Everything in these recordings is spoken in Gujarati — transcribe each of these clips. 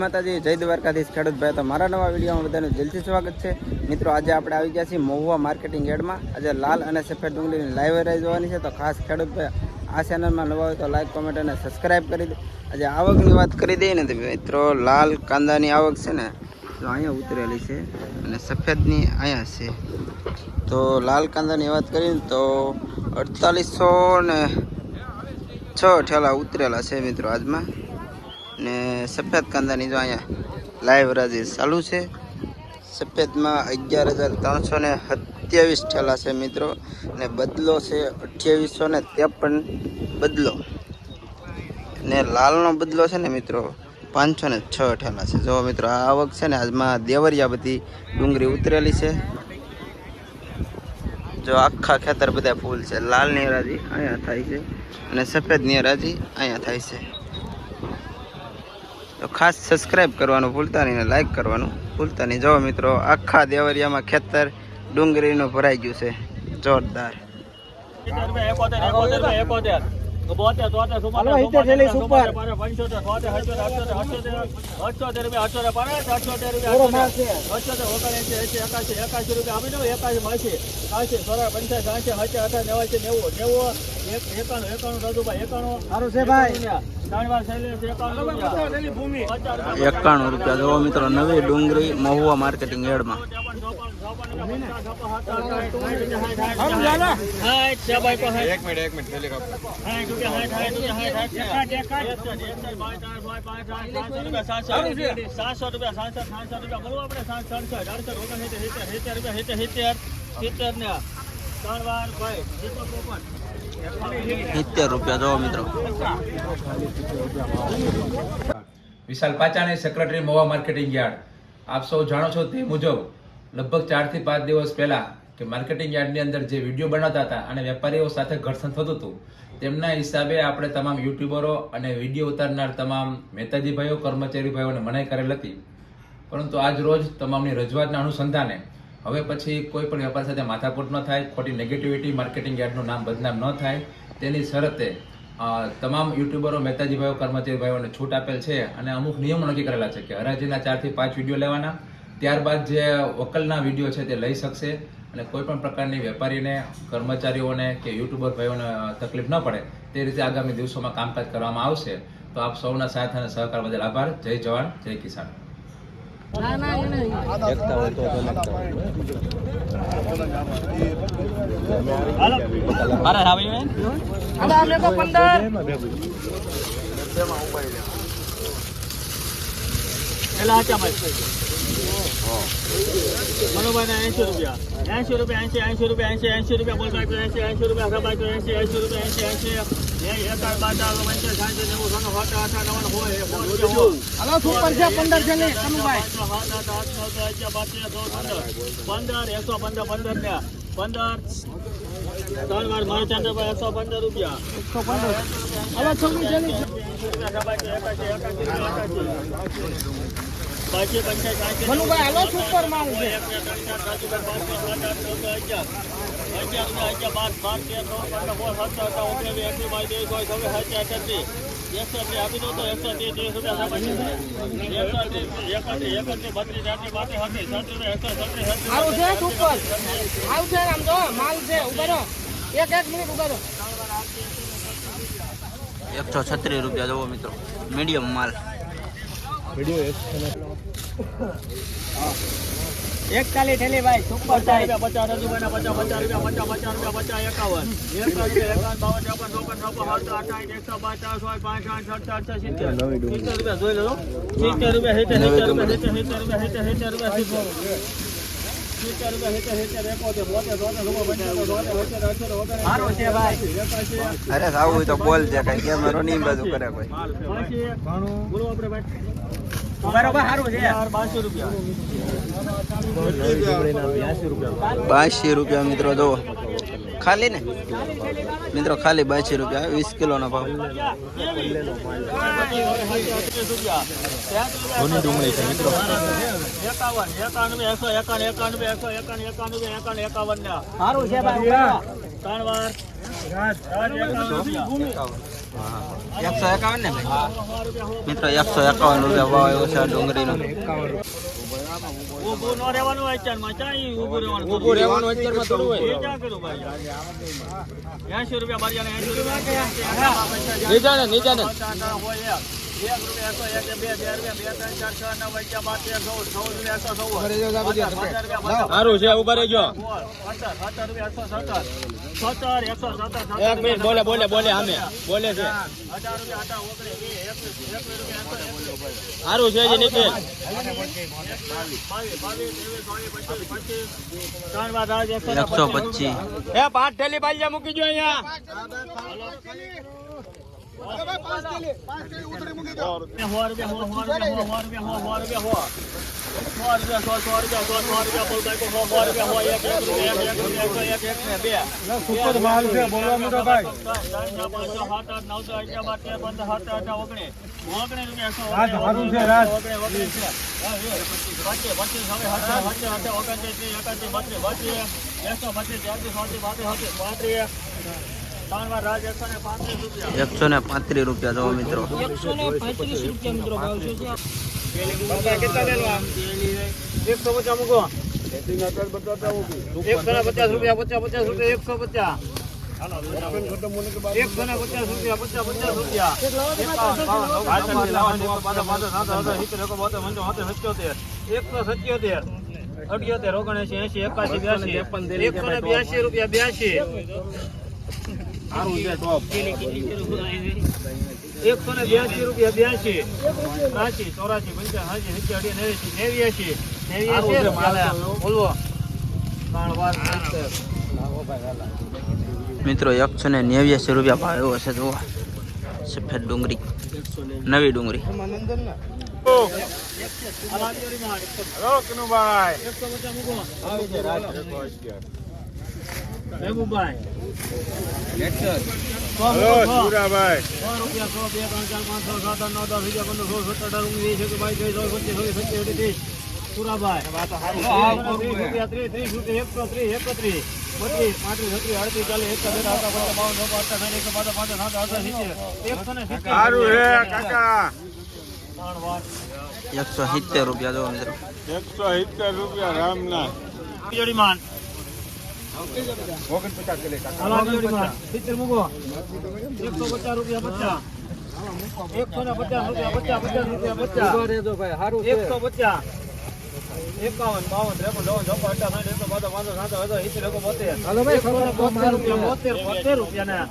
માતાજી જય દ્વારકાધીશ ખેડૂત ભાઈ, તો મારા નવા વિડીયોમાં બધાનું દિલથી સ્વાગત છે. મિત્રો આજે આપણે આવી ગયા છીએ મહુવા માર્કેટિંગ યાર્ડમાં. આજે લાલ અને સફેદ ડુંગળીની લાઈવ વેરાઈ જોવાની છે. તો ખાસ ખેડૂત ભાઈ આ ચેનલમાં નવા હોય તો લાઈક, કોમેન્ટ અને સબસ્ક્રાઈબ કરી દે. આજે આવકની વાત કરી દઈએ ને તો મિત્રો લાલ કાંદાની આવક છે ને તો અહીંયા ઉતરેલી છે અને સફેદની અહીંયા છે. તો લાલ કાંદાની વાત કરીએ ને તો 4806 ઠેલા ઉતરેલા છે મિત્રો આજમાં. ને સફેદ કાંદાની જો અહીંયા લાઈવ રાજી ચાલુ છે. સફેદમાં 11,327 ઠેલા છે મિત્રો. ને બદલો છે 2853 બદલો. ને લાલનો બદલો છે ને મિત્રો 506 ઠેલા છે. જો મિત્રો આ આવક છે ને આજમાં દેવરિયા બધી ડુંગળી ઉતરેલી છે. જો આખા ખેતર બધા ફૂલ છે. લાલની હરાજી અહીંયા થાય છે અને સફેદની હરાજી અહીંયા થાય છે. તો ખાસ સબસ્ક્રાઈબ કરવાનું ભૂલતા નહીં ને લાઈક કરવાનું ભૂલતા નહીં. જો મિત્રો આખા દેવરિયામાં ખેતર ડુંગળીનું ભરાઈ ગયું છે જોરદાર. ₹91 જો મિત્રો નવી ડુંગળી મહુવા માર્કેટિંગ યાર્ડમાં. ₹70 જો મિત્રો. વિશાલ Pachani, secretary Mahuva marketing yard. આપ સૌ જાણો છો તે મુજબ લગભગ 4 થી 5 દિવસ પહેલા કે માર્કેટિંગ યાર્ડની અંદર જે વિડીયો બનાવતા હતા અને વેપારીઓ સાથે ઘર્ષણ થતું હતું, તેમના હિસાબે આપણે તમામ યુટ્યુબરો અને વિડીયો ઉતારનાર તમામ મહેતાજી ભાઈઓ, કર્મચારી ભાઈઓને મનાઈ કરેલ હતી. પરંતુ આજ રોજ તમામની રજૂઆતના અનુસંધાને હવે પછી કોઈ પણ વેપાર સાથે માથાકૂટ ન થાય, ખોટી નેગેટિવિટી, માર્કેટિંગ યાર્ડનું નામ બદનામ ન થાય તેની શરતે તમામ યુટ્યુબરો, મહેતાજી ભાઈઓ, કર્મચારી ભાઈઓને છૂટ આપેલ છે અને અમુક નિયમો નક્કી કરેલા છે કે હરાજીના 4 થી 5 વિડીયો લેવાના. ત્યારબાદ જે વકલના વિડીયો છે તે લઈ શકશે અને કોઈ પણ પ્રકારની વેપારીને, કર્મચારીઓને કે યુટ્યુબર ભાઈઓને તકલીફ ન પડે તે રીતે આગામી દિવસોમાં કામકાજ કરવામાં આવશે. તો આપ સૌના સાથ અને સહકાર બદલ આભાર. જય જવાન, જય કિસાન. મનોભાઈ ₹80 બોલ ₹80 જોવો મિત્રો, મીડિયમ માલ. એક ચાલી ઠેલી ભાઈ સુપર ₹50 અરે આવું તો બોલ છે કઈ કેમેરો નહીં બધું કરે કોઈ. બરોબર સારું છે યાર. ₹82 મિત્રો જો ખાલી ને મિત્રો, ખાલી ₹82 20 કિલોનો ભાવ. ઘણી ડુંગળી છે મિત્રો. 51 સારું છે ભાઈ. 3 વાર 51 151 ને ભાઈ મિત્રો 151 રૂપિયા ભાવ આવ્યો છે આ ડુંગળીનો. ઊભું ન રહેવાનું હોય અત્યારમાં, ક્યાં ઈ ઊભું રહેવાનું? ઊભું રહેવાનું અત્યારમાં થોડું હોય. એ ક્યાં કર્યું ભાઈ? 80 રૂપિયા બારિયાને 80 રૂપિયા. નીચે ને હોય એક રૂપિયા 101, 2 રૂપિયા 2, 3, 4, 6, 9, 11, 12, 13, 14, 14 રૂપિયા 114. સારું છે ઉભા રહેજો. 17 રૂપિયા 117. 17, 117. એક મિનિટ બોલે આમે બોલે છે. 18 રૂપિયા 18, 21 સારું છે જે નીચે 125 એ 5 થેલી બાલિયા મૂકી જો અહીંયા. 135 રૂપિયા જો મિત્રો. 135 રૂપિયા મિત્રો ભાવ છે. કેટલા લેવા? 150 મૂકો. 150 રૂપિયા 50 રૂપિયા 150 રૂપિયા 182 રૂપિયા 182 રૂપિયા 82, 83, 84, 85, 89, બોલવો મિત્રો 189 રૂપિયા ભાવ એવો છે જુઓ. સફેદ ડુંગળી નવી ડુંગળી. મહેબૂબભાઈ 170 રૂપિયા જો મિત્રો. 170 રૂપિયા રામનાથ. જોડીમાન 70 મૂકો. 150 રૂપિયા 50, 150 રૂપિયા 50, 51, 52, 53, રૂપિયા 72.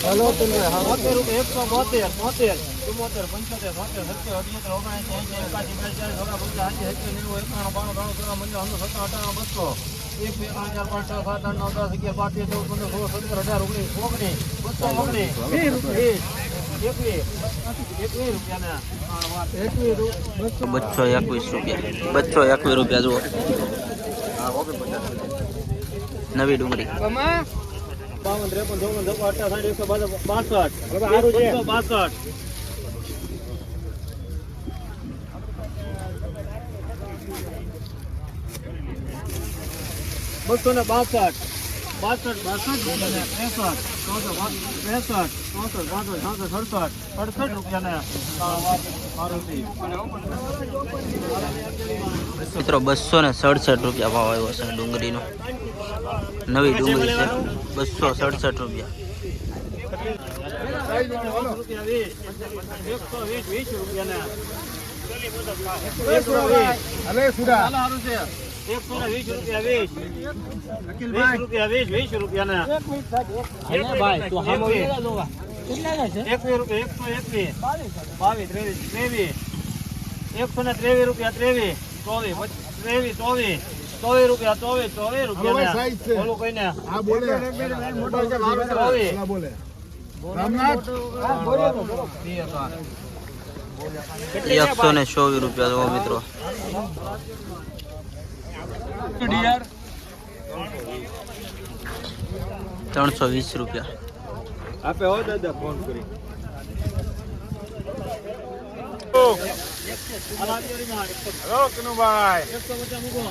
હલો તમે 72 રૂપિયા 172, 73, 75, 221 રૂપિયા જુઓ. નવી ડુંગળી 52, 53, 54, 162. બસો ને 62, 68 રૂપિયા મિત્રો 267 રૂપિયા ભાવ આવ્યો છે ડુંગળીનો. નવી ડુંગળી છે 267 રૂપિયા. 120 રૂપિયા 123 રૂપિયા જો મિત્રો. 320 રૂપિયા. આપે હો દાદા ફોન કરી. હલો કનુભાઈ 150 મૂકો.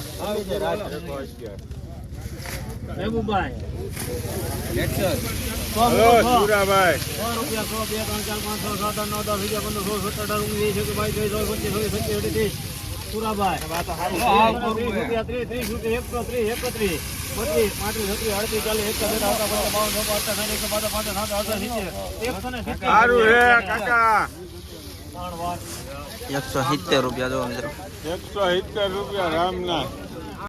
મહેબૂબભાઈ હલો સુરાભાઈ 100 રૂપિયા 100 2 3 4 5 6 7 8 9 10 11 15 16 17 18 19 20 22 23 24 25 26 પુરાભાઈ 30 રૂપિયા 30 રૂપિયા 130 31 32 33 34 સારું હે કાકા 170 રૂપિયા જો મિત્રો 170 રૂપિયા રામનાથ